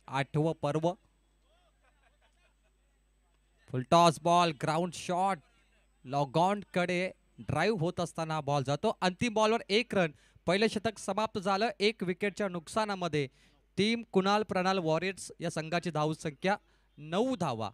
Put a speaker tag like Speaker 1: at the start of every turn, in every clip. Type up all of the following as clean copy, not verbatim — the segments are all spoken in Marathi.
Speaker 1: 8वं पर्व. फुलटॉस बॉल, ग्राउंड शॉट, लॉगॉन कडे ड्राईव्ह होत असताना बॉल जातो. अंतिम बॉलवर 1 रन. पहिलं शतक समाप्त झालं 1 विकेटच्या नुकसानामध्ये. टीम कुणाल प्रणाल वॉरियर्स या संघाची धावसंख्या 9 धावा.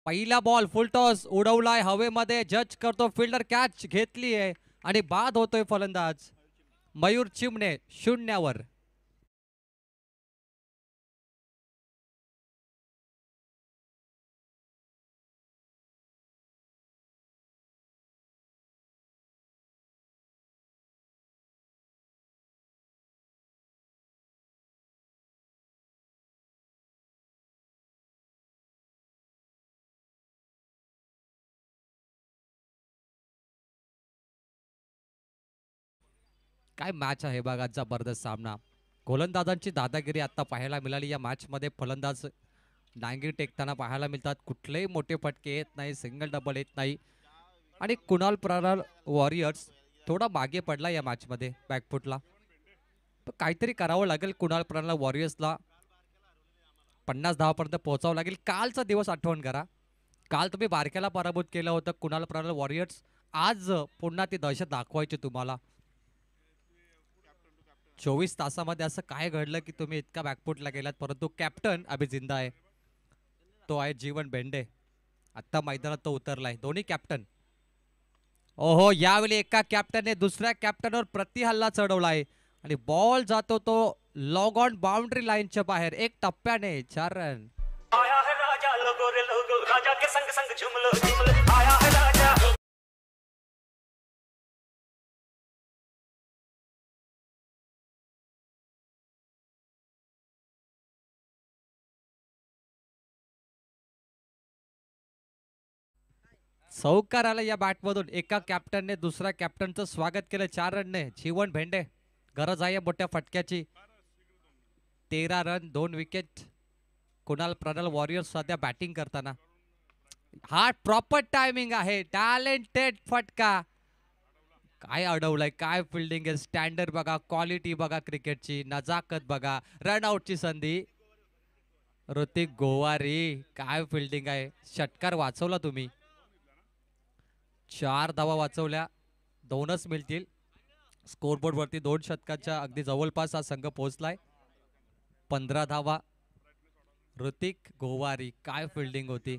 Speaker 1: पहिला बॉल फुलटॉस उडवलाय हवेमध्ये. जज करतो फिल्डर, कॅच घेतली आहे आणि बाद होतोय फलंदाज मयूर चिमणे 0वर. काय मॅच आहे बघा, जबरदस्त सामना. गोलंदाजांची दादागिरी आता पाहायला मिळाली या मॅच मध्ये. फलंदाज डांगी टेकताना पाहायला मिळतात. कुठलेही मोठे फटके येत नाही, सिंगल डबल येत नाही. आणि कुणाल प्रणाल वॉरियर्स थोडा मागे पडला या मॅच मध्ये बॅकफुटला. तर काहीतरी करावं लागेल कुणाल प्रणाल वॉरियर्सला. 50 धावापर्यंत पोहोचावं लागेल. कालचा दिवस आठवण करा. काल तुम्ही बारक्याला पराभूत केलं होतं कुणाल प्रणाल वॉरियर्स. आज पुन्हा ती दहशत दाखवायची तुम्हाला. 24 तासामध्ये असं काय घडलं की तुम्ही इतका बॅकफुटला गेलात. परंतु कॅप्टन अभि जिंदा आहे, तो आहे जीवन बेंडे. आता मैदानात तो उतरलाय. दोन्ही कॅप्टन. ओहो, यावेळी एका कॅप्टनने दुसऱ्या कॅप्टनवर प्रतिहल्ला चढवलाय आणि बॉल जातो तो लॉग ऑन बाउंड्री लाईनच्या बाहेर. एक टप्प्याने 4 रन. आया है राजा, लोगो रे लोगो, राजा के संग संग झूम लो झूम लो, आया है राजा. चौकार आला या बॅटमधून. एका कॅप्टनने दुसऱ्या कॅप्टनचं स्वागत केलं 4 रनने. जीवन भेंडे, गरज आहे मोठ्या फटक्याची. 13 run, 2 wicket. Kunal Pranal warriors सध्या बॅटिंग करताना. हा प्रॉपर टायमिंग आहे. टॅलेंटेड फटका. काय अडवलंय, काय फिल्डिंग आहे. स्टँडर्ड बघा, क्वालिटी बघा क्रिकेटची, नजाकत बघा. रनआउटची संधी. ऋतिक गोवारी, काय फिल्डिंग आहे. षटकार वाचवला तुम्ही. 4 धावा वाचवल्या, 2च मिळतील. स्कोरबोर्ड वरती 2 शतकाच्या अगदी जवळपास हा संघ पोहोचलाय. 15 धावा. ऋतिक गोवारी, काय फिल्डिंग होती.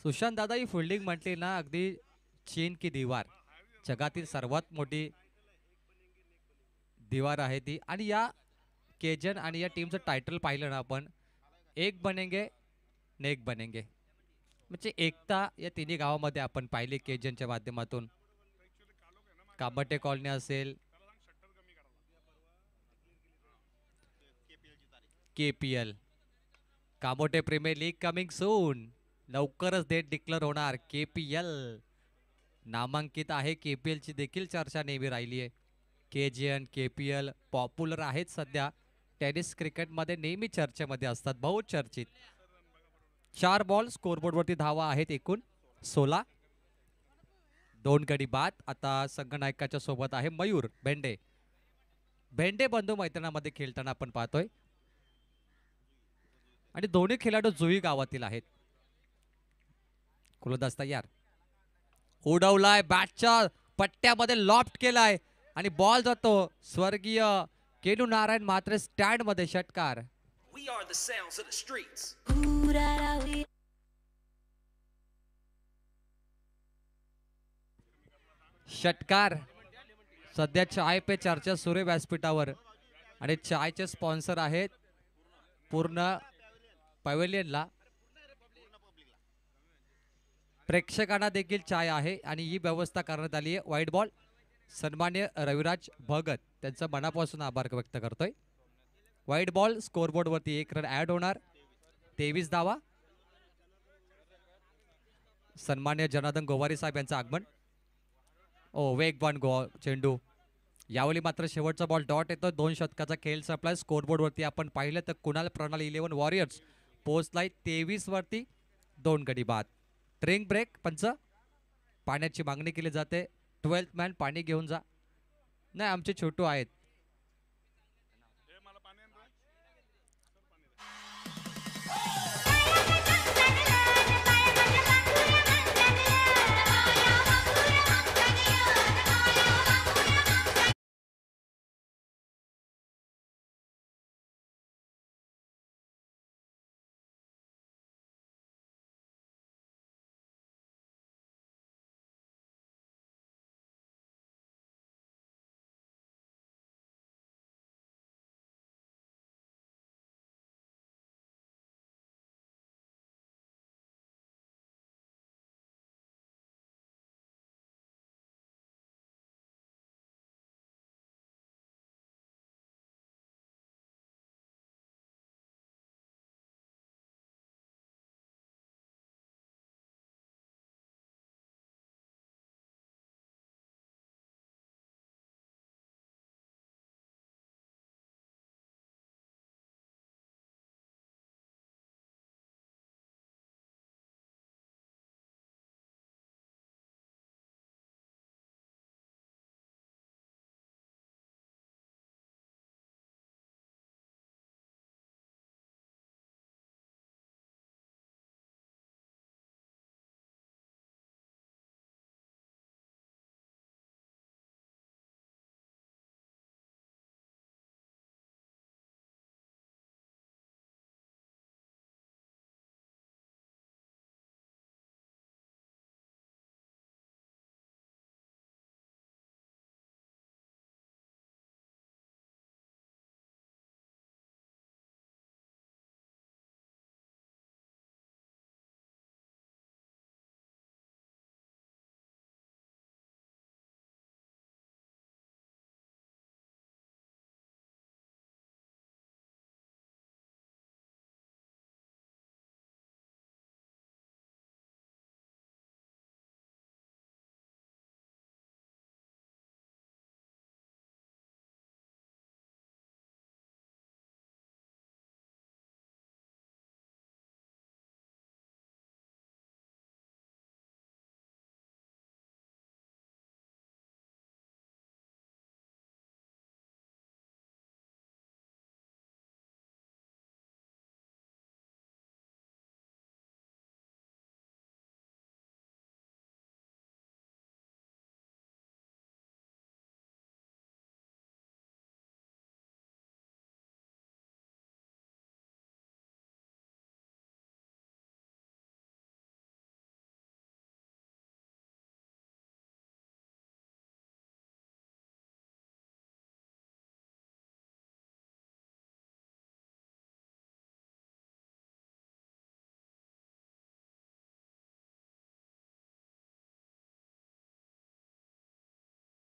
Speaker 1: सुशांत दादा, ही फिल्डिंग म्हटली ना, अगदी चीन की दीवार, जगातील सर्वात मोठी दीवार आहे ती. आणि या केजन आणि या टीमचं टायटल पाहिलं ना आपण, एक बनेंगे नेक बनेंगे, म्हणजे एकता या तिन्ही गावामध्ये आपण पाहिली केजनच्या माध्यमातून. कामटे कॉलनी असेल, KPL, Kamothe premier league coming soon. लवकरच डेट डिक्लेअर होणार. केपीएल नामांकित आहे. केपीएल ची देखील चर्चा नेहमी राहिली आहे. केजीएन, केपीएल पॉप्युलर आहेत सध्या. टेनिस क्रिकेटमध्ये नेहमी चर्चेमध्ये असतात, बहुचर्चित. 4 बॉल, स्कोरबोर्ड वरती धावा आहेत एकूण 16. 2 गडी बाद. आता संघनायकाच्या सोबत आहे मयूर भेंडे. भेंडे बंधू मैदानामध्ये खेळताना आपण पाहतोय आणि दोन्ही खेळाडू जुई गावातील आहेत. कुलदास तयार, उडवलाय बॅटच्या पट्ट्यामध्ये लॉफ्ट केलाय आणि बॉल जातो स्वर्गीय केलू नारायण मात्रे स्टँड मध्ये. षटकार. षटकार. सध्या चाय पे चर्चा सूर्य व्यासपीठावर आणि चायचे स्पॉन्सर आहेत पूर्ण पवेलियनला. प्रेक्षकांना देखील चाय आहे आणि ही व्यवस्था करण्यात आली आहे. White ball. सन्मान्य रविराज भगत त्यांचं मनापासून आभार व्यक्त करतोय. White ball. स्कोरबोर्ड वरती 1 रन ऍड होणार. 23 धावा. सन्मान्य जनार्दन गोवारी साहेब यांचं आगमन. वेगवान चेंडू. यावेळी मात्र शेवटचा बॉल डॉट येतो. 2 षटकाचा खेळ संपलाय. स्कोरबोर्ड वरती आपण पाहिलं तर कुणाल प्रणाली 11 वॉरियर्स पोहोचलाय 23 वरती. 2 गडी बाद. Drink break. पंच पाण्याची मागणी केली जाते. 12th मॅन पाणी घेऊन जा. नाही आमचे छोटू आहेत.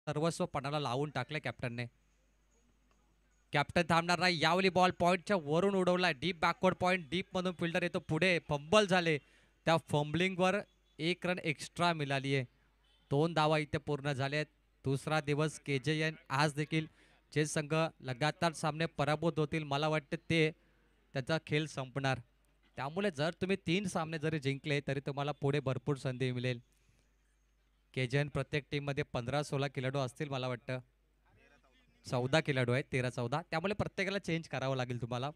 Speaker 1: सर्वस्व पणाला लावून टाकले कॅप्टनने. कॅप्टन थांबणार नाही. यावली बॉल पॉइंटच्या वरून उडवलाय. Deep backward point. डीप मधून फिल्डर येतो पुढे. फंबल झाले. त्या फंबलिंगवर 1 रन एक्स्ट्रा मिळाली आहे. 2 धावा इथे पूर्ण झाले आहेत. दुसरा दिवस KJN. आज देखील जे संघ लगातार सामने पराभूत होतील मला वाटतं ते त्याचा खेळ संपणार. त्यामुळे जर तुम्ही 3 सामने जरी जिंकले तरी तुम्हाला पुढे भरपूर संधी मिळेल. केजन प्रत्येक टीम मध्ये 15-16 खेळाडू असतील मला वाटतं. 14 खेळाडू आहेत, 13-14. त्यामुळे प्रत्येकाला चेंज करावं लागेल तुम्हाला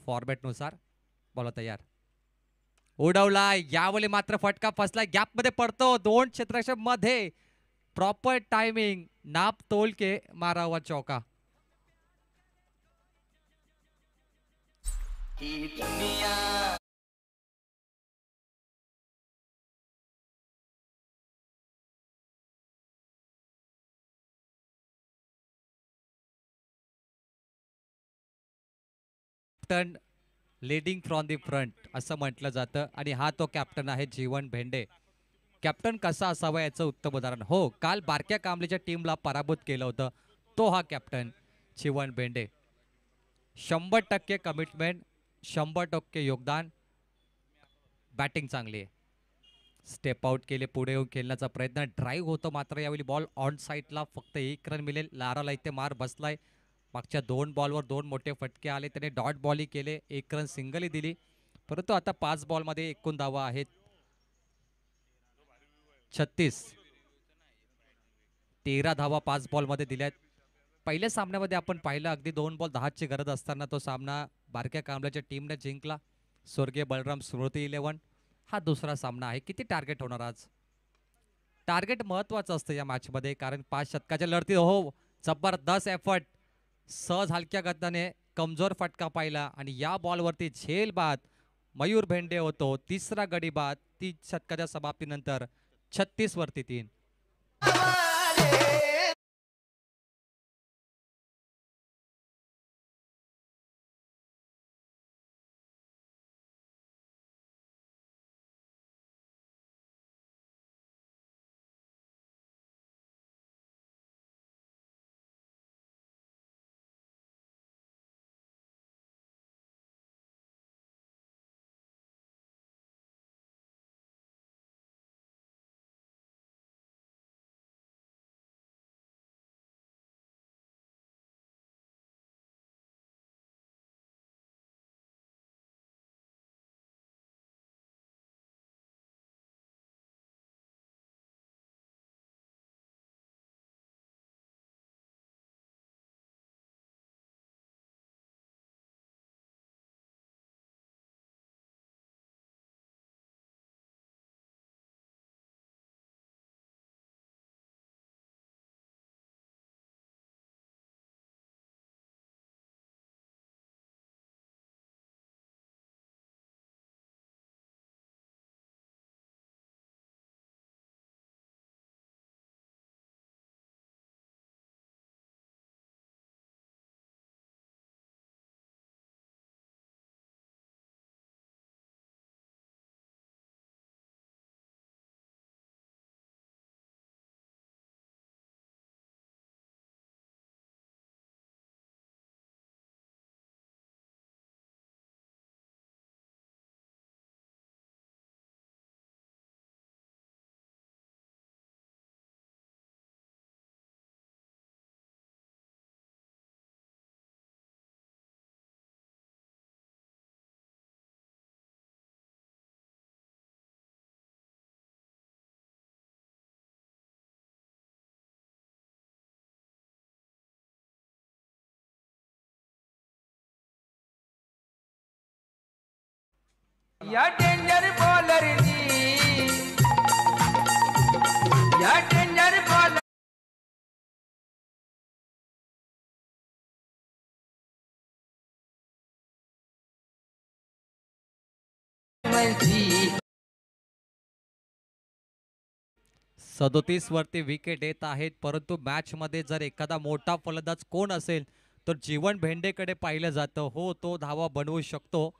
Speaker 1: फॉर्मॅट नुसार. बोला तयार. उडवला यावेळी मात्र फटका फसला, गॅप मध्ये पडतो 2 क्षेत्ररक्षक मध्ये. प्रॉपर टायमिंग, नाप तोल के मारावा चौका. Captain leading from the front असं म्हटलं जातं आणि हा तो कॅप्टन आहे जीवन भेंडे. कॅप्टन कसा असावा याचं उत्तम उदाहरण. हो, काल बारक्या कांबळेच्या टीमला पराभूत केलं होतं, तो हा कॅप्टन जीवन भेंडे. 100% कमिटमेंट, 100% योगदान. बॅटिंग चांगली आहे. स्टेप आउट केले, पुढे येऊन खेळण्याचा प्रयत्न, ड्राईव्ह होतो मात्र यावेळी बॉल ऑन साईडला. फक्त 1 रन मिळेल. लाराला इथे मार बसलाय. मागच्या 2 बॉलवर 2 मोठे फटके आले, त्याने डॉट बॉलही केले, 1 रन सिंगलही दिली. परंतु आता 5 बॉलमध्ये एकूण धावा आहेत 36. 13 धावा 5 बॉलमध्ये दिल्यात. पहिल्या सामन्यामध्ये आपण पाहिलं अगदी 2 बॉल 10 ची गरज असताना तो सामना बारक्या कांबळेच्या टीमने जिंकला. स्वर्गीय बलराम स्मृती 11. हा दुसरा सामना आहे. किती टार्गेट होणार आज? टार्गेट महत्वाचं असतं या मॅचमध्ये, कारण 5 षटकाच्या लढती. हो, जबरदस्त एफर्ट. सहज हलक्या गतीने कमजोर फटका पाहिला आणि या बॉलवरती झेल बाद मयूर भेंडे होतो. तिसरा गडी बाद 30 षटकाच्या समाप्तीनंतर. 36 वरती 3.
Speaker 2: या डेंजर बॉलरनी या डेंजर बॉलर म्हणजे
Speaker 1: 37 वरती विकेट येत आहेत. परंतु मॅच मध्ये जर एखादा मोठा फलंदाज कोण असेल तर जीवन भेंडेकडे पाहिलं जातं. हो, तो धावा बनवू शकतो.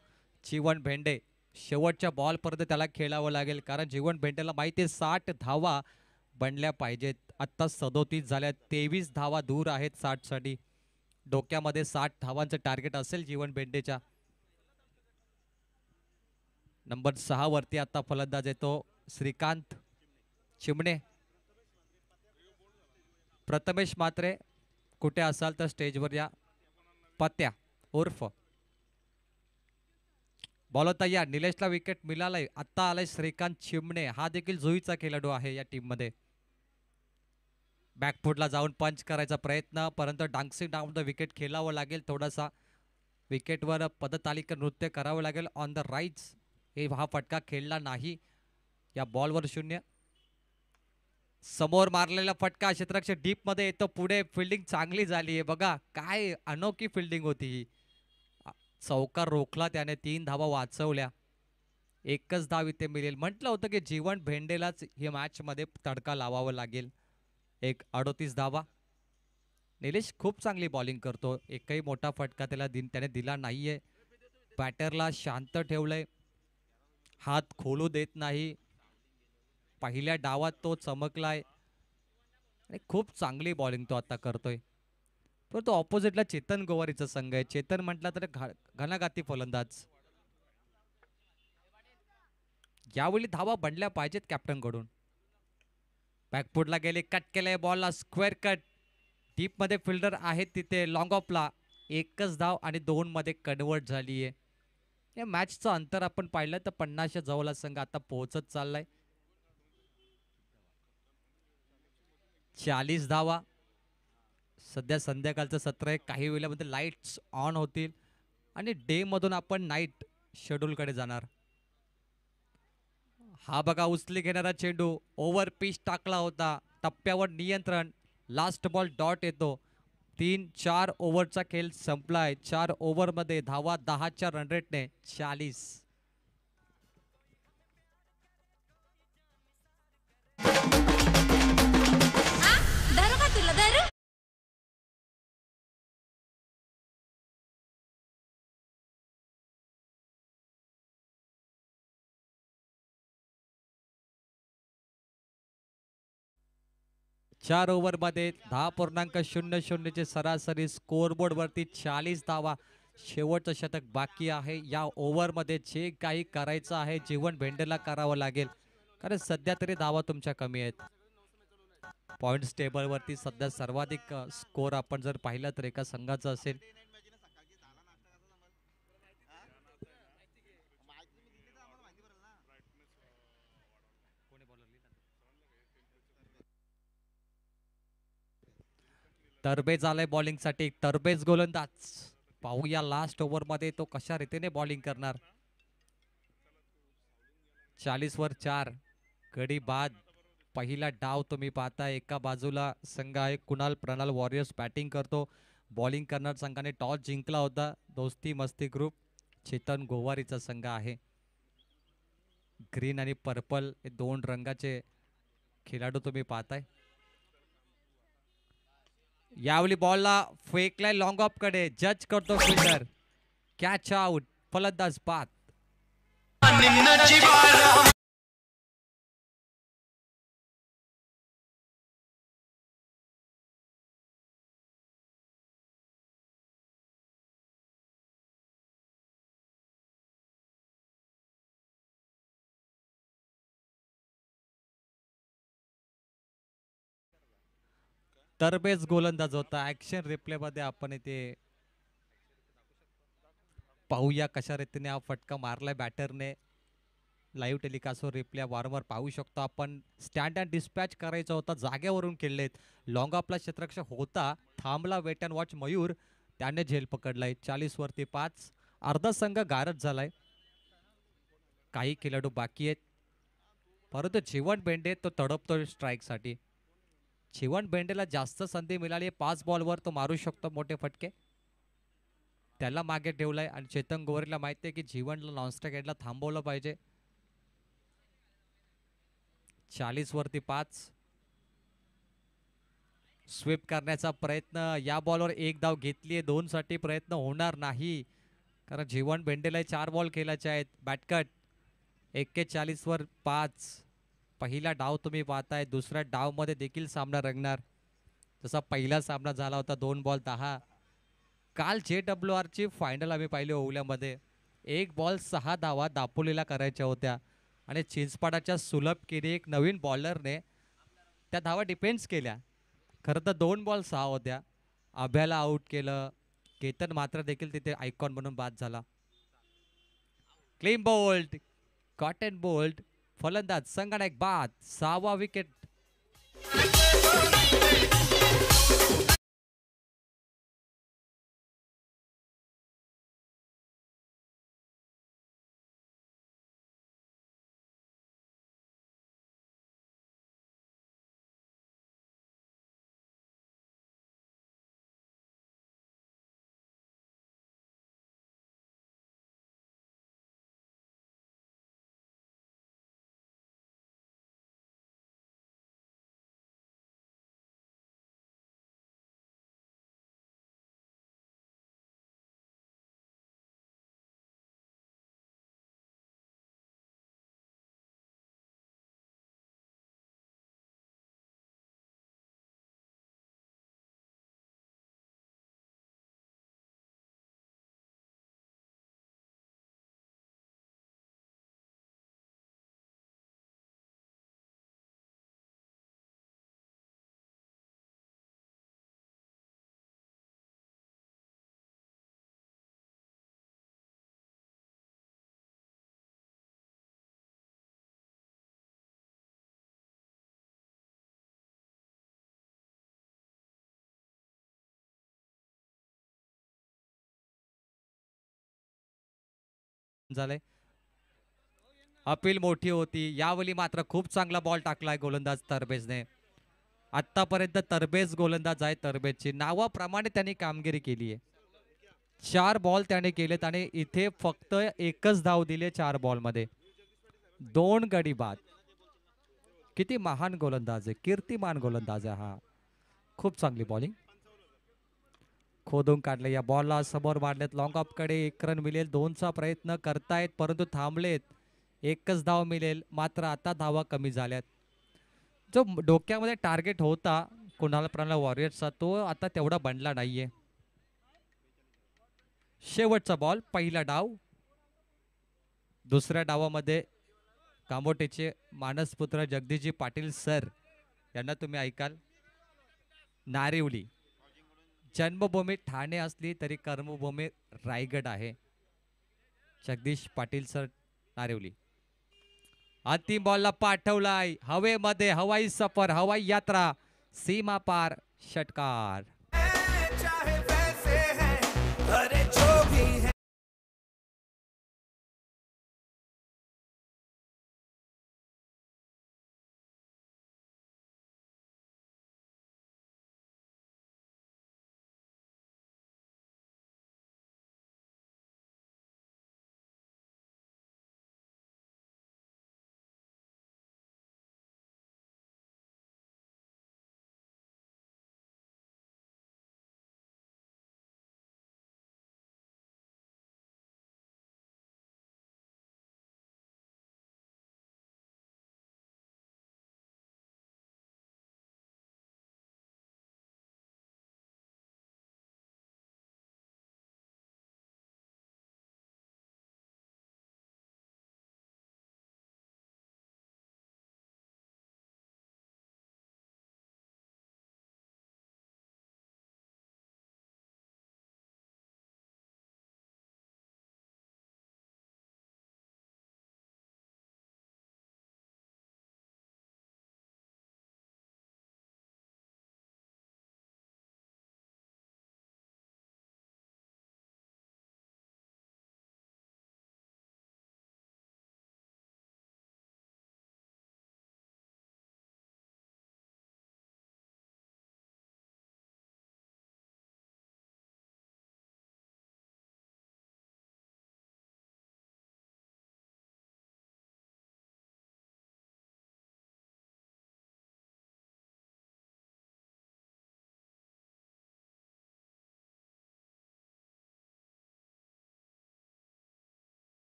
Speaker 1: जीवन भेंडे शेवटच्या बॉलपर्यंत त्याला खेळावं लागेल, कारण जीवन भेंडेला माहिती आहे 60 धावा बनल्या पाहिजेत. आत्ता 37 झाल्या, 23 धावा दूर आहेत 60 साठी. डोक्यामध्ये 60 धावांचं टार्गेट असेल जीवन भेंडेच्या. नंबर 6 वरती आता फलंदाज येतो श्रीकांत चिमणे. प्रथमेश मात्रे कुठे असाल तर स्टेजवर या. पत्या उर्फ बॉलर तयार. निलेशला विकेट मिळालाय. आता आलाय श्रीकांत चिमणे, हा देखील जुईचा खेळाडू आहे या टीम मध्ये. बॅकफुटला जाऊन पंच करायचा प्रयत्न, परंतु डान्सिंग डाऊन द विकेट खेळावं लागेल. थोडासा विकेटवर पदतालिका नृत्य करावं लागेल. ऑन द राईट्स हे हा फटका खेळला नाही. या बॉलवर 0. समोर मारलेला फटका क्षेत्ररक्षक डीप मध्ये येतो. पुढे फिल्डिंग चांगली झाली आहे बघा, काय अनोखी फिल्डिंग होती ही. चौकार रोखला त्याने, 3 धावा वाचवल्या. एकच धाव इथे मिळेल. म्हटलं होतं की जीवन भेंडेलाच ही मॅच मध्ये तडका लावावा लागेल. 38 धावा. निलेश खूप चांगली बॉलिंग करतो. एकही मोठा फटका त्याने दिला नाहीये. बॅटरला शांत ठेवलंय, हात खोलू देत नाही. पहिल्या डावात तो चमकलाय आणि खूप चांगली बॉलिंग तो आता करतोय. परंतु ऑपोजिटला चेतन गोवारीचा संघ आहे. चेतन म्हटलं तर घणाघाती फलंदाज. यावेळी धावा बनल्या पाहिजेत कॅप्टन कडून. बॅकफुटला गेले, कट केलंय बॉलला, स्क्वेअर कट. डीप मध्ये फिल्डर आहेत तिथे. लॉंग ऑफला एकच धाव आणि 2 मध्ये कन्वर्ट झाली आहे. या मॅचचं अंतर आपण पाहिलं तर 50च्या जवळ संघ आता पोहोचत चाललाय. 40 धावा. सध्या संध्याकाळचं सत्र आहे. काही वेळामध्ये लाईट्स ऑन होतील आणि डे मधून आपण नाईट शेड्यूल कडे जाणार. हा बघा उचली घेणारा चेंडू, ओव्हर पिच टाकला होता, टप्प्यावर नियंत्रण. लास्ट बॉल डॉट येतो. 3-4 ओव्हरचा खेळ संपलाय. 4 ओव्हरमध्ये धावा 10च्या रन रेटने 40. चार ओव्हरमध्ये 10.00चे सरासरी. स्कोअरबोर्ड वरती 40 धावा. शेवटचं शतक बाकी आहे. या ओव्हरमध्ये जे काही करायचं आहे जीवन भेंडेला करावं लागेल, कारण सध्या तरी धावा तुमच्या कमी आहेत. पॉइंट्स टेबल वरती सध्या सर्वाधिक स्कोर आपण जर पाहिलं तर एका संघाचा असेल. तरबेज आलाय बॉलिंग साठी. तरबेज गोलंदाज. पाहूया लास्ट ओव्हर मध्ये तो कशा रीतीने बॉलिंग करणार. 40 वर 4 गडी बाद. पहिला डाव तुम्ही पाहता. एका बाजूला संघ आहे कुणाल प्रणाल वॉरियर्स बॅटिंग करतो. बॉलिंग करणार संघाने टॉस जिंकला होता. दोस्ती मस्ती ग्रुप चेतन गोवारीचा संघ आहे. ग्रीन आणि पर्पल हे 2 रंगाचे खेळाडू तुम्ही पाहताय. यावेळी बॉलला फेकलाय लॉंग ऑफ कडे. जज करतो फिल्डर. Catch out. फलंदाज बाद. तरबेज गोलंदाज होता. ऍक्शन रिप्ले मध्ये आपण इथे पाहूया कशा रीतीने हा फटका मारलाय बॅटरने. लाईव्ह टेलिकास्टवर रिप्ले वारंवार पाहू शकतो आपण. स्टँड अँड डिस्पॅच करायचा होता, जागेवरून खेळलेत. लॉंग ऑफला क्षेत्ररक्षक होता, थांबला. वेट अँड वॉच मयूर, त्याने झेल पकडलाय. 40 वरती 5. अर्धा संघ गारद झालाय. काही खेळाडू बाकी आहेत, परंतु जीवन भेंडे तो तडपतोय स्ट्राईक साठी. जीवन भेंडेला जास्त संधी मिळाली. 5 बॉलवर तो मारू शकतो मोठे फटके. त्याला मागे ठेवलाय आणि चेतन गोवरीला माहिती आहे की जीवनला नॉनस्ट्राईक एंडला थांबवलं पाहिजे. 40 वरती 5. स्वीप करण्याचा प्रयत्न. या बॉलवर 1 धाव घेतलीये. 2 साठी प्रयत्न होणार नाही, कारण जीवन भेंडेला 4 बॉल खेळायचे आहेत. बॅटकट. 41 वर 5. पहिला डाव तुम्ही पाहताय. दुसऱ्या डाव मध्ये देखील सामना रंगणार जसा पहिला सामना झाला होता. 2 बॉल 10. काल JWR ची फायनल आम्ही पाहिली ओवल्यामध्ये. 1 बॉल 6 धावा दापोलीला करायच्या होत्या आणि चिंचपाडाच्या सुलभ केली एक नवीन बॉलरने त्या धावा डिफेन्स केल्या. खरं तर 2 बॉल 6 होत्या. अभ्याला आउट केलं. केतन मात्र देखील तिथे आयकॉन म्हणून बाद झाला. Clean bowled. Caught and bowled. फलंदाज संगणक बाद. 6वा विकेट. झालंय. अपील मोठी होती यावेळी मात्र खूप चांगला बॉल टाकलाय गोलंदाज तरबेजने. आतापर्यंत तरबेज गोलंदाज आहे. तरबेजची नावाप्रमाणे त्यांनी कामगिरी केली आहे. 4 बॉल त्याने केलेत आणि इथे फक्त एकच धाव दिले 4 बॉल मध्ये. 2 गडी बाद. किती महान गोलंदाज आहे, कीर्तिमान गोलंदाज आहे हा. खूप चांगली बॉलिंग खोदून काढले. या बॉलला समोर मांडलेत लॉंग ऑफ कडे. 1 रन मिळेल. 2चा प्रयत्न करतायत परंतु थांबलेत. एकच धाव मिळेल मात्र आता धावा कमी झाल्यात. जो डोक्यामध्ये टार्गेट होता कुणाल प्रणाल वॉरियर्सचा तो आता तेवढा बनला नाहीये. शेवटचा बॉल पहिला डाव. दुसऱ्या डावामध्ये कामोटेचे मानसपुत्र जगदीशजी पाटील सर यांना तुम्ही ऐकाल. नारिवली जन्मभूमी ठाणे असली तरी कर्मभूमी रायगड आहे. जगदीश पाटील सर नारिवली. अंतिम बॉलला पाठवलाय हवेमध्ये. हवाई सफर हवाई यात्रा सीमा पार षटकार.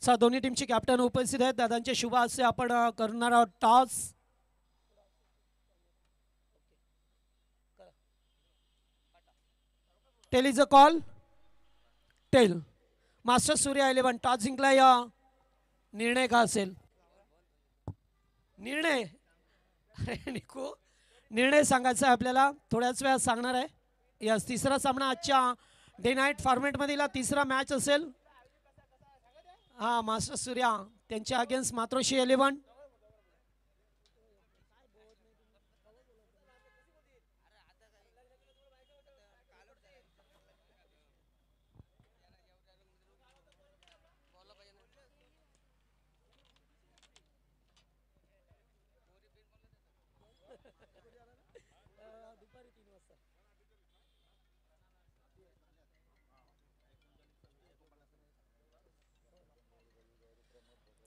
Speaker 3: दोन्ही टीमचे कॅप्टन उपस्थित आहेत. दादांचे शुभ हस्ते आपण करणार आहोत toss. Tail is a call. Tail. Master Surya 11 toss जिंकला. या निर्णय का असेल. निर्णय अरे निकू निर्णय सांगायचा आहे आपल्याला थोड्याच वेळात सांगणार आहे. यस तिसरा सामना आजच्या डे नाईट फॉर्मॅटमधील तिसरा मॅच असेल. हा मास्टर सूर्या त्यांच्या अगेन्स्ट मातोश्री 11.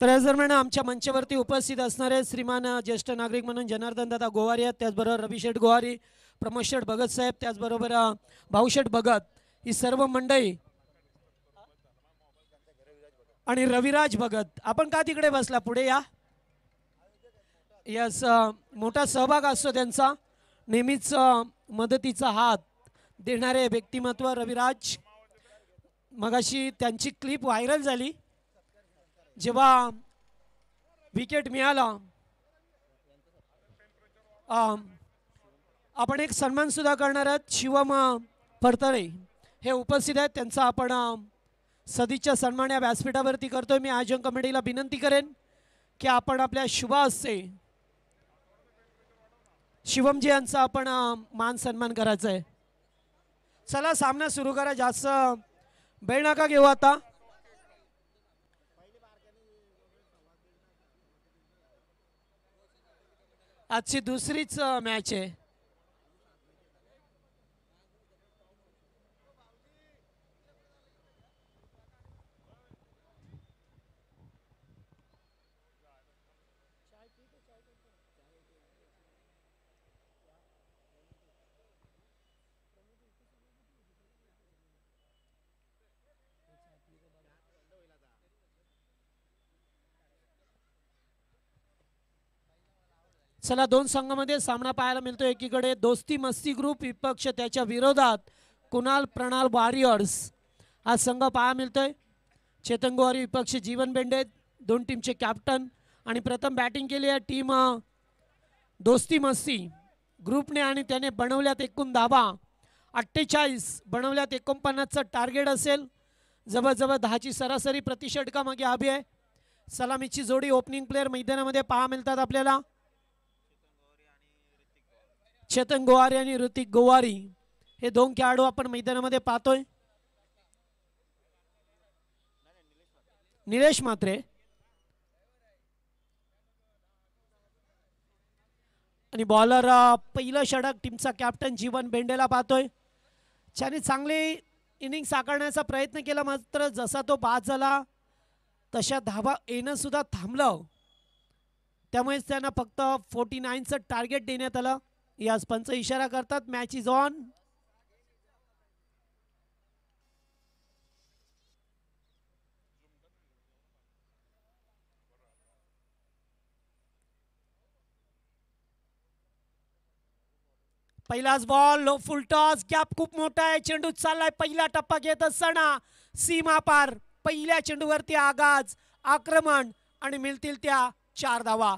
Speaker 3: तर या दरम्यान आमच्या मंचावरती उपस्थित असणारे श्रीमान ज्येष्ठ नागरिक म्हणून जनार्दन दादा गोवारी आहेत. त्याचबरोबर रविशेठ गोवारी, प्रमोद शेठ भगत साहेब, त्याचबरोबर भाऊशेठ भगत ही सर्व मंडळी आणि रविराज भगत. आपण का तिकडे बसला पुढे या. यस मोठा सहभाग असतो त्यांचा. नेहमीच मदतीचा हात देणारे व्यक्तिमत्व रविराज. मगाशी त्यांची क्लिप व्हायरल झाली जेव्हा विकेट मिळाला. आपण एक सन्मान सुद्धा करणार आहोत. शिवम फडतरे हे उपस्थित आहेत, त्यांचा आपण सदिच्छा सन्मान या व्यासपीठावरती करतोय. मी आयोजन कमिटीला विनंती करेन की आपण आपल्या शुभ हस्ते शिवमजी यांचा आपण मान सन्मान करायचा आहे. चला सामना सुरू करा, जास्त वेळ नका घेऊ. आता आजची दुसरीच मॅच आहे. चला दोन संघामध्ये सामना पाहायला मिळतो. एकीकडे दोस्ती मस्ती ग्रुप विपक्ष, त्याच्या विरोधात कुणाल प्रणाल वॉरियर्स हा संघ पाहायला मिळतोय. चेतन गोवारी विपक्ष जीवन बेंडे, दोन टीमचे कॅप्टन. आणि प्रथम बॅटिंग केली आहे टीम दोस्ती मस्ती ग्रुपने आणि त्याने बनवल्यात एकूण धावा 48, बनवल्यात 49चं टार्गेट असेल. जवळजवळ 10ची सरासरी प्रतिषटकामागे हवी आहे. सलामीची जोडी ओपनिंग प्लेअर मैदानामध्ये पाहायला मिळतात आपल्याला. चेतन गोवारी आणि ऋतिक गोवारी हे दोन खेळाडू आपण मैदानामध्ये पाहतोय. निलेश म्हात्रे आणि बॉलर पहिलं षटक टीमचा कॅप्टन जीवन बेंडेला पाहतोय. ज्याने चांगली इनिंग साकारण्याचा प्रयत्न केला, मात्र जसा तो बाद झाला तशा धावा येणं सुद्धा थांबलं. त्यामुळेच त्यांना फक्त 49चं टार्गेट देण्यात आलं. यास पंच इशारा करतात मॅच इज ऑन. पहिलाच बॉल, लो फुल टॉस, गॅप खूप मोठा आहे. चेंडू चाललाय, पहिला टप्पा घेत असताना सीमा पार. पहिल्या चेंडूवरती आगाज, आक्रमण आणि मिळतील त्या 4 धावा.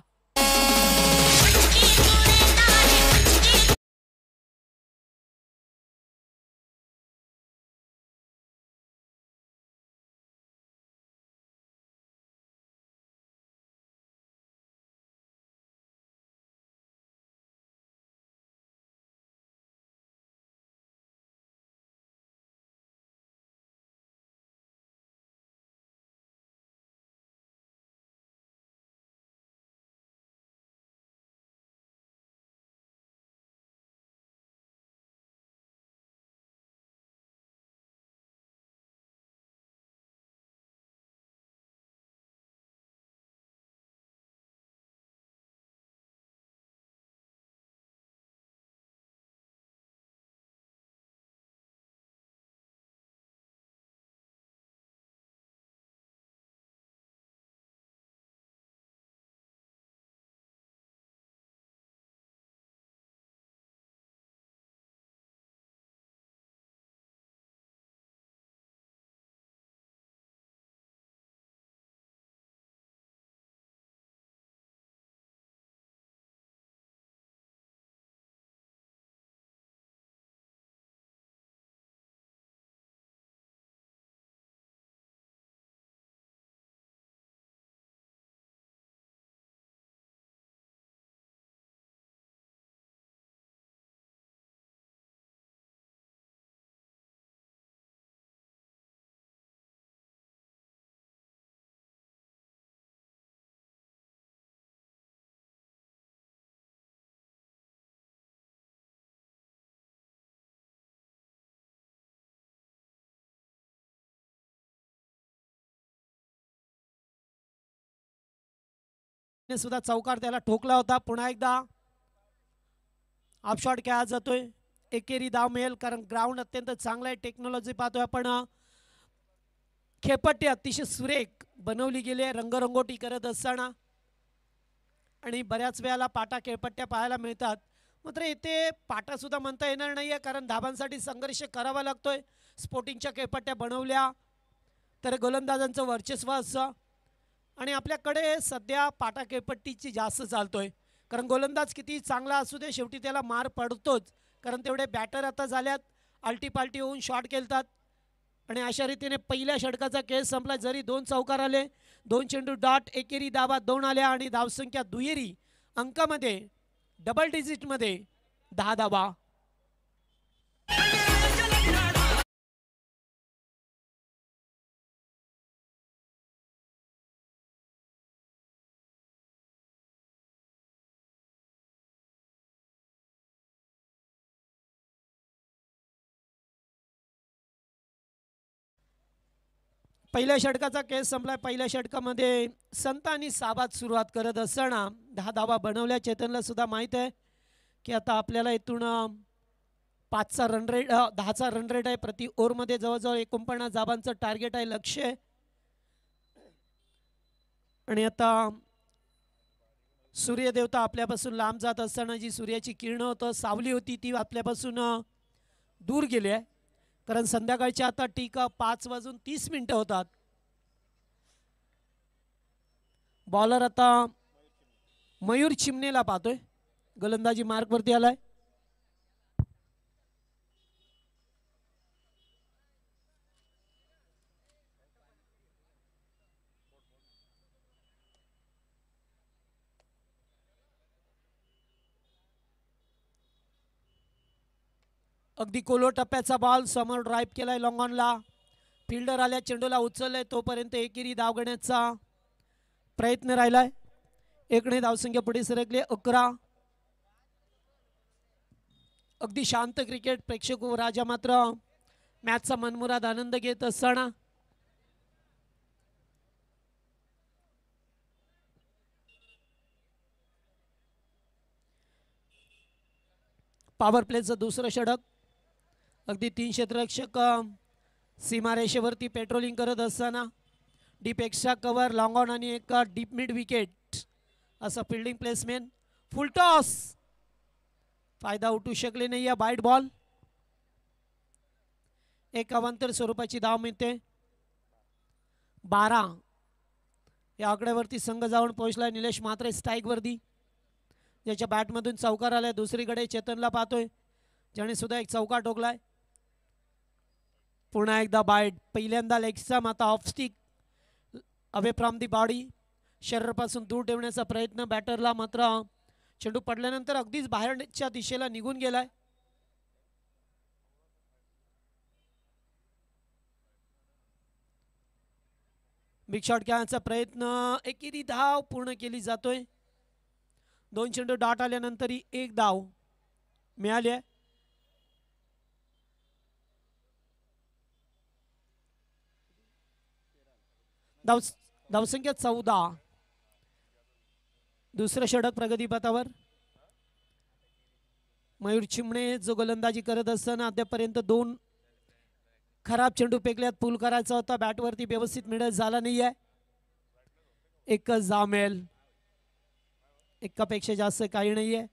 Speaker 3: सुद्धा चौकार त्याला ठोकला होता. पुन्हा एकदा ऑफशॉट खेळला जातोय. एकेरी धाव मिळेल कारण ग्राउंड अत्यंत चांगला आहे. टेक्नॉलॉजी पाहतोय आपण. खेळपट्टी अतिशय सुरेख बनवली गेली आहे रंगरंगोटी करत असताना. आणि बऱ्याच वेळेला पाटा खेळपट्ट्या पाहायला मिळतात, मात्र इथे पाटा सुद्धा म्हणता येणार नाहीये कारण धाबांसाठी संघर्ष करावा लागतोय. स्पोर्टिंगच्या खेळपट्ट्या बनवल्या तर गोलंदाजांचं वर्चस्व असतं आणि आपल्याकडे सध्या पाटा खेळपट्टीची जास्त चालतोय कारण गोलंदाज किती चांगला असू दे शेवटी त्याला मार पडतोच कारण तेवढे बॅटर आता झाल्यात. आलटी पालटी होऊन शॉट खेळतात आणि अशा रीतीने पहिल्या षटकाचा खेळ संपला. जरी 2 चौकार आले, 2 चेंडू डॉट, एकेरी धावा 2 आल्या आणि धावसंख्या दुहेरी अंकामध्ये डबल डिजिटमध्ये 10 धावा. पहिल्या षटकाचा खेळ संपलाय. पहिल्या षटकामध्ये संत आणि साबात सुरुवात करत असताना 10 धावा बनवल्या. चेतनला सुद्धा माहीत आहे की आता आपल्याला इथून 5चा रन रेट 10चा रन रेट आहे. प्रति ओव्हरमध्ये जवळजवळ 49 धावांचं टार्गेट आहे, लक्ष्य आहे. आणि आता सूर्यदेवता आपल्यापासून लांब जात असताना जी सूर्याची किरणं होतं, सावली होती, ती आपल्यापासून दूर गेली आहे. कारण संध्याकाळच्या आता ठीक 5:30 होतात. बॉलर आता मयूर चिमणेला पाहतोय, गोलंदाजी मार्कवरती आलाय. अगदी कोलो टप्प्याचा बॉल समोर ड्राईव्ह केलाय लॉंगॉनला. फिल्डर आल्या, चेंडूला उचललंय, तोपर्यंत एकेरी धाव घेण्याचा प्रयत्न राहिलाय. एकने धावसंख्या पुढे सरकले 11. अगदी शांत क्रिकेट. प्रेक्षक राजा मात्र मॅचचा मनमुराद आनंद घेत असताना पॉवर प्लेचं दुसरं षटक. अगदी 3 क्षेत्ररक्षक सीमारेषेवरती पेट्रोलिंग करत असताना deep extra cover, long on आणि एक डीप मिड विकेट असं फिल्डिंग प्लेसमेंट. फुल टॉस, फायदा उठू शकले नाही या बाईट बॉल. एक अवांतर स्वरूपाची धाव मिळते. 12 या आकड्यावरती संघ जाऊन पोहोचलाय. निलेश म्हात्रे स्ट्राईक वरती, ज्याच्या बॅटमधून चौकार आलाय. दुसरीकडे चेतनला पाहतोय, ज्याने सुद्धा एक चौकार ठोकलाय. पुन्हा एकदा बाईट. पहिल्यांदा लेगचा, आता off stick, away from the body, शरीरापासून दूर ठेवण्याचा प्रयत्न बॅटरला. मात्र चेंडू पडल्यानंतर अगदीच बाहेरच्या दिशेला निघून गेलाय. बिग शॉट खेळण्याचा प्रयत्न, एकेरी धाव पूर्ण केली जातोय. 2 चेंडू डॉट आल्यानंतरही 1 धाव मिळाली आहे. धावसंख्या 14. दुसरं षटक प्रगतीपथावर. मयूर चिमणे जो गोलंदाजी करत असताना अद्यापर्यंत 2 खराब चेंडू फेकल्यात. पूल करायचा होता, बॅटवरती व्यवस्थित मिळत झाला नाहीये. एकच धाव मिळेल, एकापेक्षा जास्त काही नाहीये.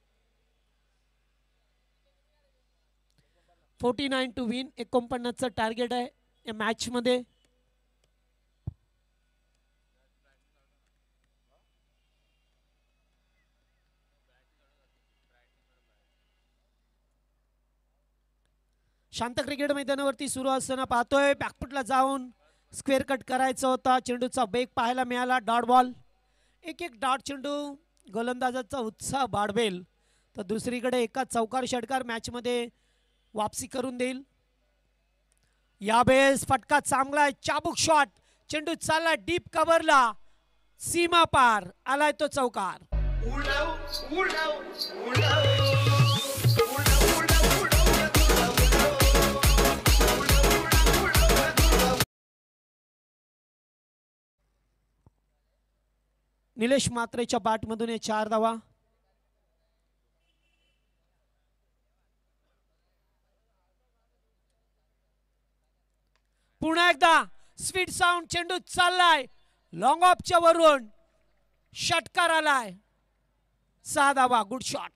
Speaker 3: 49 टू विन, 49चं टार्गेट आहे या मॅच मध्ये. शांत क्रिकेट मैदानावरती सुरू असताना पाहतोय बॅकफुटला जाऊन स्क्वेअर कट करायचा होता. चेंडूचा बेग पाहायला मिळाला. डॉट बॉल, एक डॉट चेंडू. गोलंदाजाचा उत्साह वाढवेल तर दुसरीकडे एका चौकार षटकार मॅच मध्ये वापसी करून देईल. यावेळेस फटका चांगला आहे, चाबूक शॉट. चेंडू चालला डीप कव्हरला, सीमा पार आलाय तो चौकार. निलेश म्हात्रेच्या बॅटमधून 4 धावा. पुन्हा एकदा स्वीट साऊंड. चेंडू चाललाय लॉंग ऑफच्या वरून, षटकार आलाय. 6 धावा. Good shot.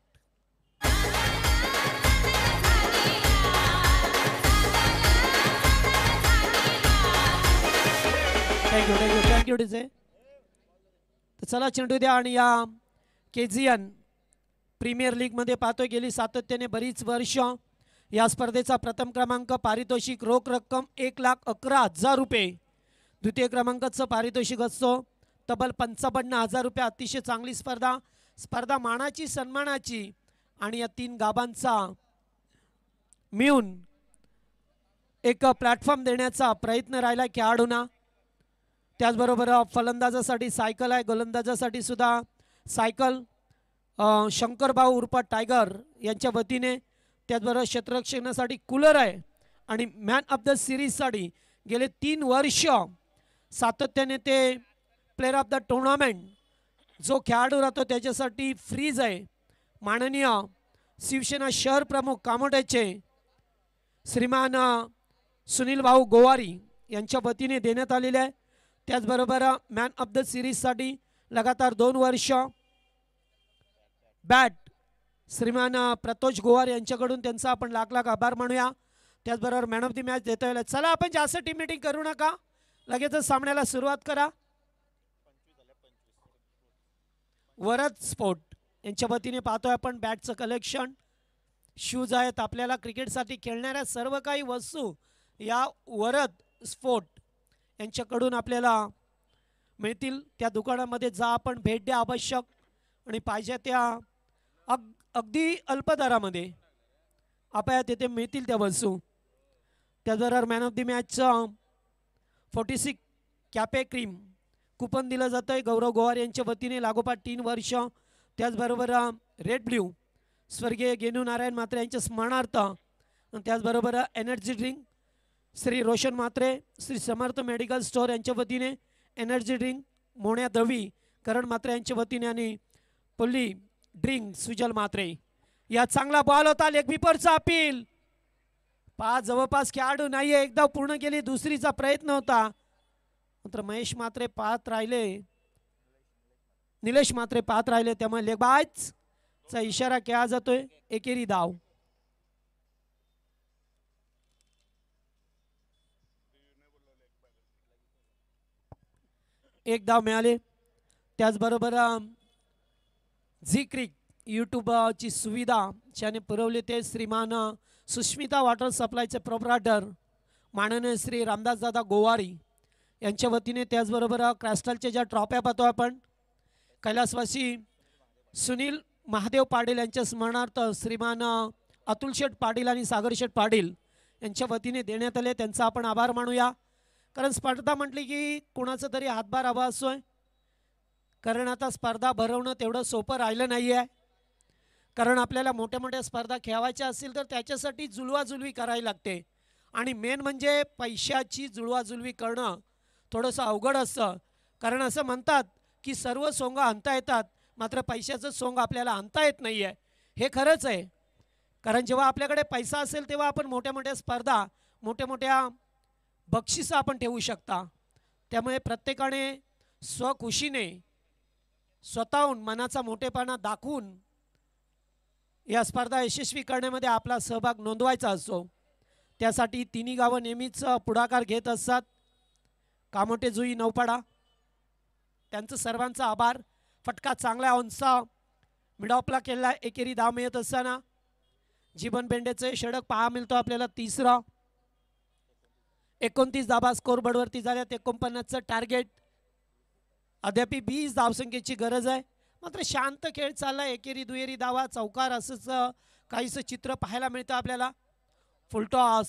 Speaker 3: Thank you DJ. चला चेंडू द्या. आणि या केजीएन प्रीमियर लीग मध्ये पाहतोय गेली सातत्याने बरीच वर्ष या स्पर्धेचा प्रथम क्रमांक पारितोषिक रोख रक्कम 1,11,000 रुपये, द्वितीय क्रमांकाचं पारितोषिक असतो तब्बल 55,000 रुपये. अतिशय चांगली स्पर्धा मानाची सन्मानाची आणि या 3 गाबांचा मिळून एक प्लॅटफॉर्म देण्याचा प्रयत्न राहिला खेळाडूंना. त्याचबरोबर फलंदाजासाठी सायकल आहे, गोलंदाजासाठी सुद्धा सायकल शंकरभाऊ उर्फ टायगर यांच्या वतीने. त्याचबरोबर क्षेत्ररक्षणासाठी कूलर आहे आणि मॅन ऑफ द सिरीजसाठी गेले 3 वर्ष सातत्याने ते प्लेअर ऑफ द टुर्नामेंट जो खेळाडू राहतो त्याच्यासाठी फ्रीज आहे. माननीय शिवसेना शहर प्रमुख कामोट्याचे श्रीमान सुनील भाऊ गोवारी यांच्या वतीने देण्यात आलेले आहे. त्याचबरोबर मॅन ऑफ द सिरीजसाठी लगातार 2 वर्ष बॅट श्रीमान प्रतोष गोवार यांच्याकडून त्यांचा आपण लाख लाख आभार मानूया. त्याचबरोबर मॅन ऑफ द मॅच देता येईल. चला आपण जास्त टीम मीटिंग करू नका, लगेचच सामन्याला सुरुवात करा. वरद स्पोर्ट यांच्या वतीने पाहतोय आपण बॅटचं कलेक्शन, शूज आहेत. आपल्याला क्रिकेटसाठी खेळणाऱ्या सर्व काही वस्तू या वरद स्पोर्ट यांच्याकडून आपल्याला मिळतील. त्या दुकानामध्ये जा, आपण भेट द्या आवश्यक आणि पाहिजे त्या अगदी अल्प दरामध्ये आपल्याला तिथे मिळतील त्या वस्तू. त्याचबरोबर मॅन ऑफ द मॅचचं 46 कॅपे क्रीम कुपन दिलं जातं आहे गौरव गोवार यांच्या वतीने लागोपाठ 3 वर्ष. त्याचबरोबर रेड ब्ल्यू स्वर्गीय गेनू नारायण म्हात्रे यांच्या स्मरणार्थ. त्याचबरोबर energy drink Shri Roshan Mhatre Shri Samarth medical store यांच्या वतीने एनर्जी ड्रिंक मोण्या दवी करण म्हात्रे यांच्या वतीने आणि पुल्ली ड्रिंक सुजल म्हात्रे. या चांगला बॉल होता, लेगबीपरचा अपील. 5 जवळपास खेळाडू नाहीये, एकदा पूर्ण केली, दुसरीचा प्रयत्न होता मात्र महेश म्हात्रे पाहत राहिले, निलेश म्हात्रे पाहत राहिले, त्यामुळे लेगबाजचा इशारा केला जातोय. एकेरी धाव. एक धाव मिळाले. त्याचबरोबर झी क्रिक यूट्यूबची सुविधा ज्याने पुरवली ते श्रीमान सुष्मिता वॉटर सप्लायचे प्रोप्रायटर माननीय श्री रामदास दादा गोवारी यांच्या वतीने. त्याचबरोबर क्रॅस्टलच्या ज्या ट्रॉफ्या पाहतो आपण कैलासवासी सुनील महादेव पाटील यांच्या स्मरणार्थ श्रीमान अतुल शेठ पाटील आणि सागर शेठ पाटील यांच्या वतीने देण्यात आले. त्यांचा आपण आभार मानूया. कारण स्पर्धा म्हटली की कोणाचा तरी हातभार हवा असतोय, कारण आता स्पर्धा भरवणं तेवढं सोपं राहिलं नाही आहे. कारण आपल्याला मोठ्या मोठ्या स्पर्धा खेळवायच्या असतील तर त्याच्यासाठी जुळवाजुळवी करावी लागते आणि मेन म्हणजे पैशाची जुळवाजुळवी करणं थोडंसं अवघड असतं. कारण असं म्हणतात की सर्व सोंग आणता येतात मात्र पैशाचं सोंग आपल्याला आणता येत नाही आहे. हे खरंच आहे. कारण जेव्हा आपल्याकडे पैसा असेल तेव्हा आपण मोठ्या मोठ्या स्पर्धा, मोठ्या मोठ्या बक्षिसं आपण ठेवू शकता. त्यामुळे प्रत्येकाने स्वखुशीने स्वतःहून मनाचा मोठेपणा दाखवून या स्पर्धा यशस्वी करण्यामध्ये आपला सहभाग नोंदवायचा असतो. त्यासाठी तिन्ही गावं नेहमीच पुढाकार घेत असतात. कामोटे जुई नौपाडा त्यांचं सर्वांचा आभार. फटका चांगला ऑनचा मिडॉपला केला. एकेरी धाव मिळत असताना जीवन बेंडेचे षडक पहा मिळतो आपल्याला. तिसरा 29 धाबा स्कोरबोर्डवरती झाल्यात. 49चं टार्गेट. अद्याप 20 धावसंख्येची गरज आहे. मात्र शांत खेळ चालला. एकेरी दुहेरी धावा चौकार असंच काहीसं चित्र पाहायला मिळतं आपल्याला. फुलटॉस.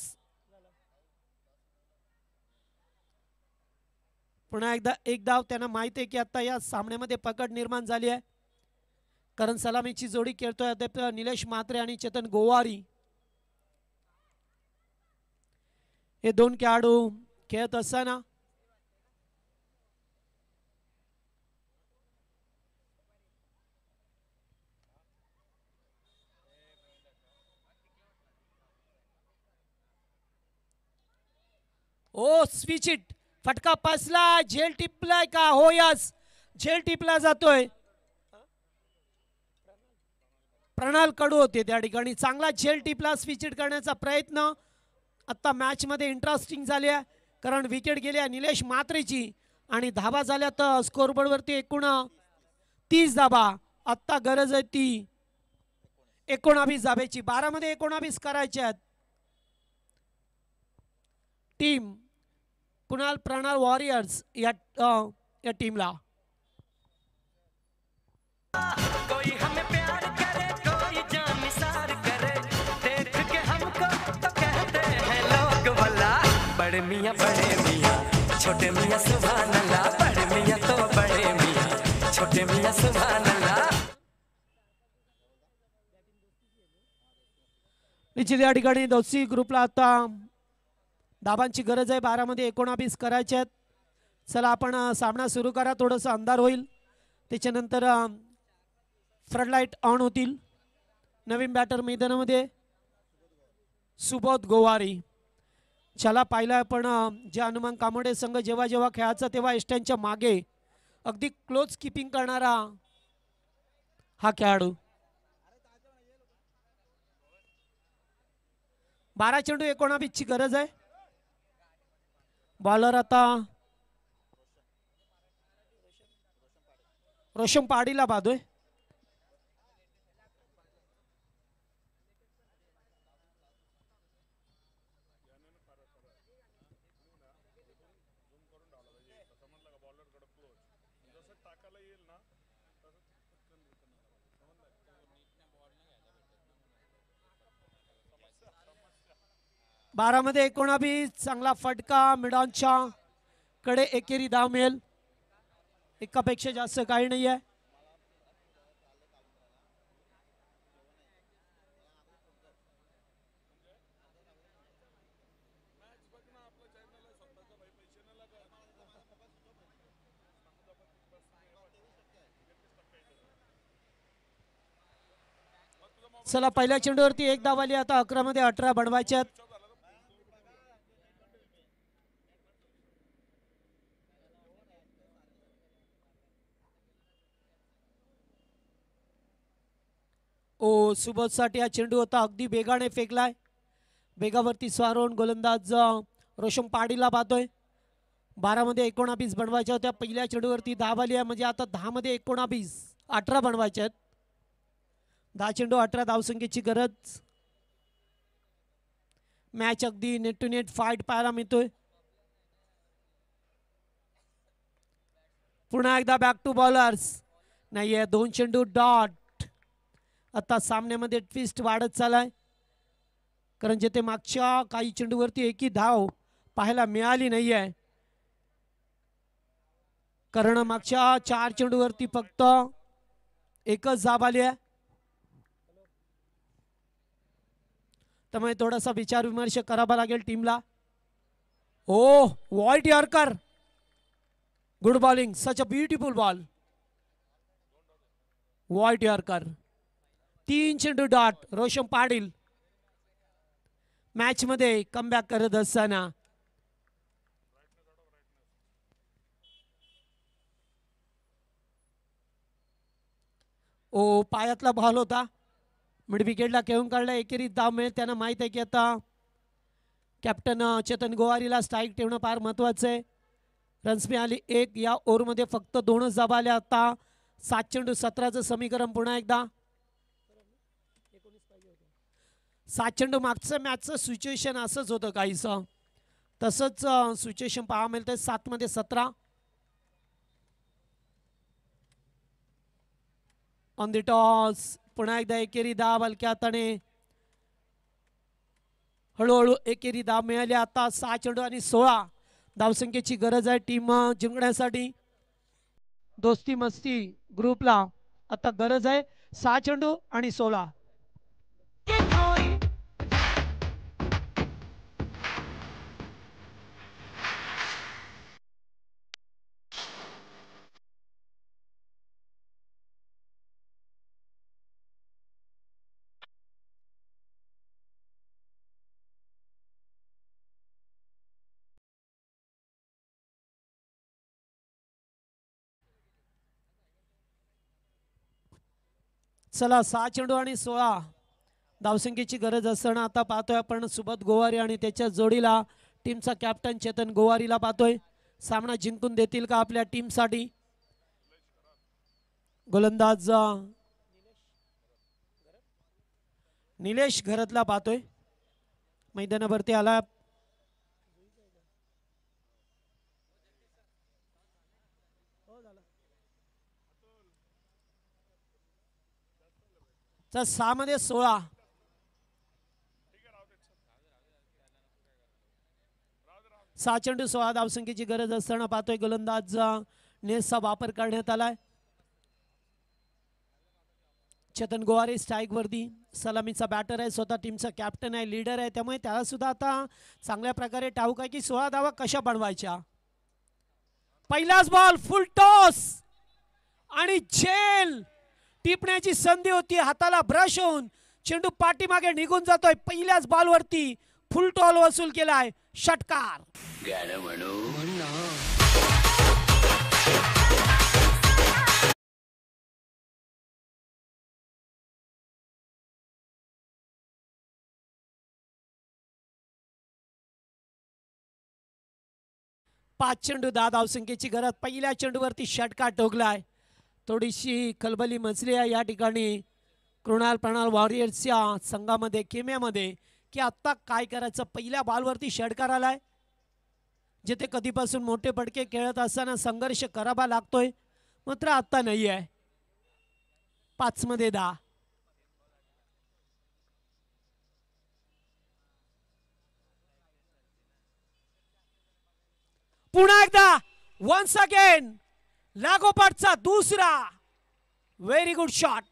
Speaker 3: पुन्हा एकदा एक धाव. त्यांना माहिती आहे की आता या सामन्यामध्ये पकड निर्माण झाली आहे कारण सलामीची जोडी खेळतोय अद्याप निलेश म्हात्रे आणि चेतन गोवारी. हे 2 खेळाडू खेळत असताना ओ स्विच इट. फटका पासला. झेल टिपलाय का? हो यस, झेल टिपला जातोय. प्रणाल कडू होते त्या ठिकाणी. चांगला झेल टिपला. स्विच इट करण्याचा प्रयत्न. आत्ता मॅच मध्ये इंटरेस्टिंग झाली आहे कारण विकेट गेल्या निलेश म्हात्रेची आणि धाबा झाल्या तर स्कोरबोर्डवरती एकूण 30 धाबा. आत्ता गरज आहे ती 19 धाब्याची. 12 मध्ये 19 करायचे आहेत. टीम कुणाल प्रणाल वॉरियर्स या टीमला.
Speaker 4: कोई हमें प्यार करे कोई जान निसार करे देख के हमको तो कहते हैं लोग भला बड़े मियाँ छोटे मियाँ सुभान अल्लाह बड़े मियाँ तो बड़े मियाँ छोटे मियाँ सुभान अल्लाह.
Speaker 3: निश्चित या ठिकाणी दोस्ती ग्रुपला आता धाबांची गरज आहे. 12 मध्ये 19 करायचे आहेत. चला आपण सामना सुरू करा. थोडंसं अंधार होईल त्याच्यानंतर फ्रंट लाईट ऑन होतील. नवीन बॅटर मैदानामध्ये सुबोध गोवारी. चला पाहिलं आपण जे हनुमान कामोडे संघ जेव्हा जेव्हा खेळायचा तेव्हा एस्ट्यांच्या मागे अगदी क्लोज किपिंग करणारा हा खेळाडू. 12 चेंडू 19 ची गरज आहे. बॉलर आता रोशन पाडीला बांधोय. बारा मध्ये 19 चांगला फटका मिडॉनच्या कडे एकेरी धाव मिळेल. एकापेक्षा जास्त काही नाही आहे. चला पहिल्या चेंडूवरती एक धाव आली. आता 11 मध्ये 18 बनवायचे आहेत. ओ सुबोधसाठी हा चेंडू होता अगदी बेगाने फेकलाय. बेगावरती स्वार गोलंदाज रोशन पाडीला पाहतोय. 12 मध्ये 19 बनवायच्या होत्या. पहिल्या चेंडूवरती धाव आली आहे म्हणजे आता 10 मध्ये 19 18 बनवायचे आहेत. 10 चेंडू 18 धावसंख्येची गरज. मॅच अगदी नेट टू नेट फाईट पाहायला मिळतोय. पुन्हा एकदा बॅक टू बॉलर्स. नाहीये 2 चेंडू डॉट. आता सामन्यामध्ये ट्विस्ट वाढत चालाय कारण जेथे मागच्या काही चेंडूवरती एकही धाव पाहायला मिळाली नाहीये. कारण मागच्या 4 चेंडूवरती फक्त एकच धाव आली आहे. त्यामुळे थोडासा विचार विमर्श करावा लागेल टीमला. Oh white yorker. Good bowling. Such a beautiful ball. White yorker. 3 चेंडू डॉट. रोशन पाटील मॅच मध्ये कमबॅक करत असताना ओ पायातला बॉल होता. मिड विकेटला खेळून काढला. एकेरी धाव मिळेल. त्यांना माहित आहे की आता कॅप्टन चेतन गोवारीला स्ट्राईक ठेवणं फार महत्वाचं आहे. रन्स मिळाली 1. या ओव्हरमध्ये फक्त 2च धावा आल्या. आता 7 चेंडू 17चं समीकरण पुन्हा एकदा. 7 चेंडू मागचं मॅचचं सिच्युएशन असंच होतं काहीसं. तसंच सिच्युएशन पाहायला मिळतंय. 7 मध्ये 17. On the toss. पुन्हा एकदा एकेरी धाव हलक्या हाताने. हळूहळू एकेरी धाव मिळाली. आता 6 चेंडू आणि 16 धावसंख्येची गरज आहे टीम जिंकण्यासाठी. दोस्ती मस्ती ग्रुपला आता गरज आहे 6 चेंडू आणि 16. चला 6 चेंडू आणि 16 धावसंख्येची गरज असताना आता पाहतोय आपण सुबोध गोवारी आणि त्याच्या जोडीला टीमचा कॅप्टन चेतन गोवारीला पाहतोय. सामना जिंकून देतील का आपल्या टीमसाठी. गोलंदाज निलेश घरातला पाहतोय मैदानावरती आला. तर 6 मध्ये 16. सहा चेंडू 16 धावसंख्येची गरज असताना पाहतोय गोलंदाज नेसचा वापर करण्यात आलाय. चेतन गोवारी स्ट्राईक वरती, सलामीचा बॅटर आहे, स्वतः टीमचा कॅप्टन आहे, लीडर आहे, त्यामुळे त्याला सुद्धा आता चांगल्या प्रकारे ठाऊक आहे की 16 धावा कशा बनवायच्या. पहिलाच बॉल फुल टॉस आणि झेल टिपण्याची संधी होती, हाताला ब्रश होऊन चेंडू पाठीमागे निघून जातोय. पहिल्याच बॉलवरती फुल टॉल वसूल केलाय, षटकार. पाच चेंडू 10 धावसंख्येची गरज. पहिल्या चेंडूवरती षटकार ठोकलाय. थोडीशी खलबली मचली आहे या ठिकाणी कृणाल प्रणाल वॉरियर्सच्या संघामध्ये, केम्यामध्ये, की आता काय करायचं. पहिल्या बॉलवरती षटकार आलाय. जिथे कधीपासून मोठे फटके खेळत असताना संघर्ष करावा लागतोय, मात्र आता नाही आहे. 5 मध्ये 10. पुन्हा एकदा वन्स अगेन लागोपाठचा दुसरा व्हेरी गुड शॉट.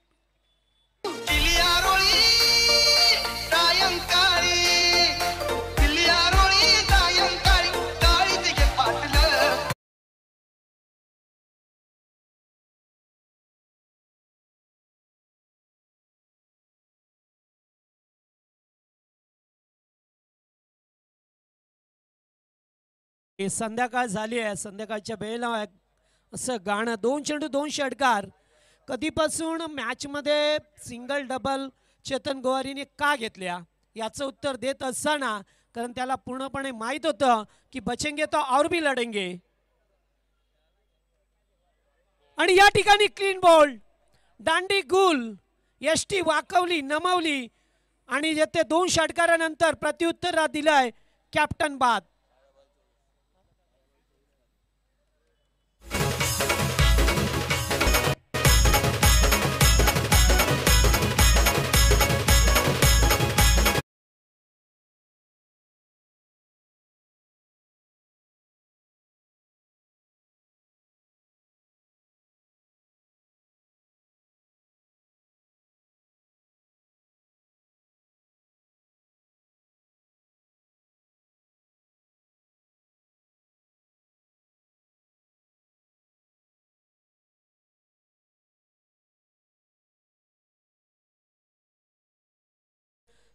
Speaker 3: संध्याकाळ झाली आहे, संध्याकाळच्या वेळेला असं गाणं. 2 चेंडू 2 षटकार. कधीपासून मॅच मध्ये सिंगल डबल चेतन गोवारीने का घेतल्या याचं उत्तर देत असताना, कारण त्याला पूर्णपणे माहित होतं की बचेंगे तो और भी लढेंगे. आणि या ठिकाणी क्लीन बॉल, दांडी गुल, यष्टी वाकवली, नमवली आणि येथे 2 षटकारानंतर प्रत्युत्तर दिलाय कॅप्टन बाद.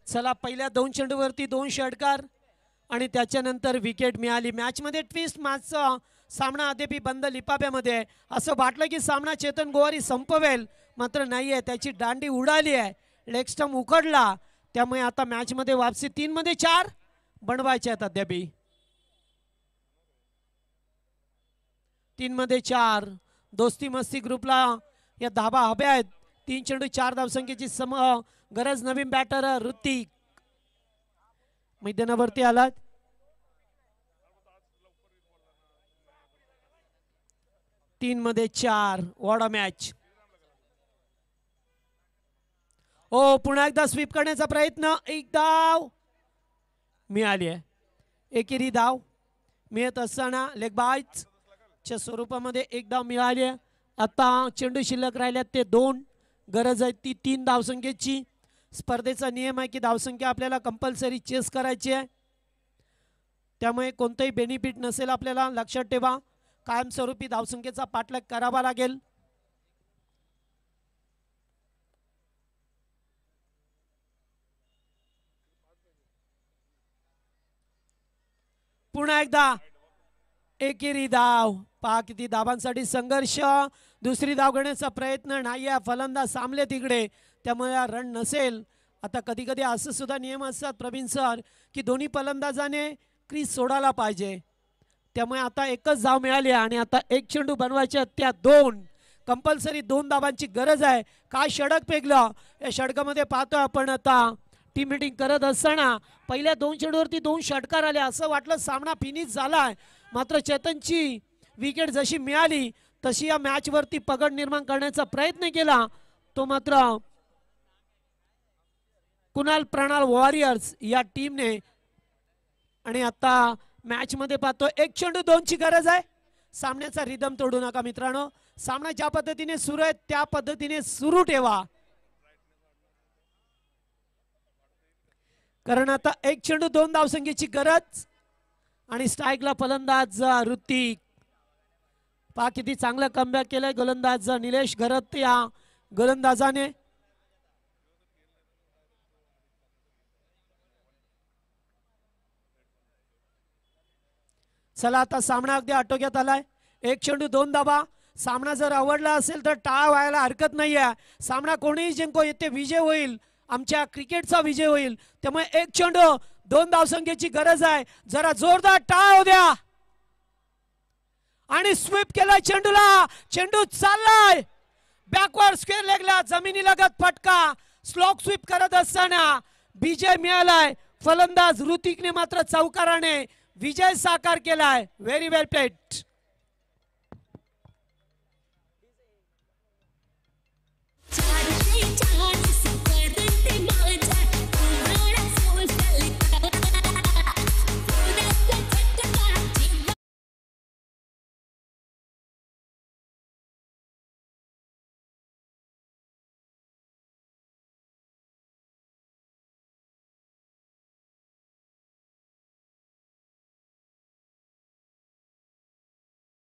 Speaker 3: चला, पहिल्या 2 चेंडूवरती 2 षटकार आणि त्याच्यानंतर विकेट मिळाली. मॅच मध्ये ट्विस्ट, मॅचचा सामना अद्यापही बंद लिपाब्यामध्ये. असं वाटलं की सामना चेतन गोवारी संपवेल, मात्र नाहीये. त्याची दांडी उडाली आहे, लेग स्टंप उखडला, त्यामुळे आता मॅच मध्ये वापसी. 3 मध्ये 4 बनवायचे आहेत अद्यापही. 3 मध्ये 4. दोस्ती मस्ती ग्रुपला या धाबा हव्या आहेत. 3 चेंडू 4 धावसंख्येची गरज. नवीन बॅटर ऋतिक मैदानावरती आलात. तीन मध्ये 4. वॉडा मॅच. ओ, पुन्हा एकदा स्वीप करण्याचा प्रयत्न. एक धाव मिळाली आहे. एकेरी धाव मिळत असताना लेग बायच च्या स्वरूपामध्ये एक धाव मिळाली आहे. आता चेंडू शिल्लक राहिल्यात ते 2. गरज आहे ती 3 धावसंख्येची. स्पर्धेचा नियम आहे की धावसंख्या आपल्याला कंपल्सरी चेस करायची आहे, त्यामुळे कोणतेही बेनिफिट नसेल आपल्याला. लक्षात ठेवा, कायमस्वरूपी धावसंख्येचा पाठलाग करावा लागेल. पुन्हा एकदा एकेरी धाव. पहा किती धावांसाठी संघर्ष. दुसरी धाव घेण्याचा प्रयत्न नाही. फलंदाज सामले तिकडे, त्यामुळे रन नसेल. आता कधी कधी असं सुद्धा नियम असतात प्रवीण सर की दोन्ही फलंदाजाने क्रीज सोडायला पाहिजे, त्यामुळे आता एकच धाव मिळाली आणि आता 1 चेंडू बनवायचे, त्या 2 कंपल्सरी 2 धावांची गरज आहे. काय षटक पेगलं या षटकामध्ये पाहतोय आपण. आता टीम मीटिंग करत असताना पहिल्या 2 चेंडूवरती 2 षटकार आले. असं वाटलं सामना फिनिश झालाय, मात्र चेतनची विकेट जशी मिळाली तशी या मॅच वरती पकड निर्माण करण्याचा प्रयत्न केला, तो मात्र कुणाल प्रणाल वॉरियर्स या टीमने. आणि आता मॅच मध्ये पाहतो 1 चेंडू 2 ची गरज आहे. सामन्याचा रिदम तोडू नका मित्रांनो. सामना ज्या पद्धतीने सुरू आहे त्या पद्धतीने सुरू ठेवा, कारण आता 1 चेंडू 2 धावसंख्येची गरज. आणि स्ट्राईकला फलंदाज ऋतिक. पहा किती चांगलं कमबॅक केलंय गोलंदाज निलेश घरत या गोलंदाजाने. चला आता सामना अगदी आटोक्यात आलाय. 1 चेंडू 2 धावा. सामना जर आवडला असेल तर टाळ व्हायला हरकत नाहीये. सामना कोणीही जिंको, येथे विजय होईल, आमच्या क्रिकेटचा विजय होईल. त्यामुळे 1 चेंडू 2 धावसंख्येची गरज आहे. जरा जोरदार टाळ होऊ द्या. आणि स्वीप केलाय चेंडूला. चेंडू चाललाय बॅकवर्ड स्क्वेअर लेगला, जमिनीलगत फटका. स्लॉक स्वीप करत असताना विजय मिळालाय. फलंदाज ऋतिकने मात्र चौकाराने विजय साकार केलाय. व्हेरी वेल प्लेड.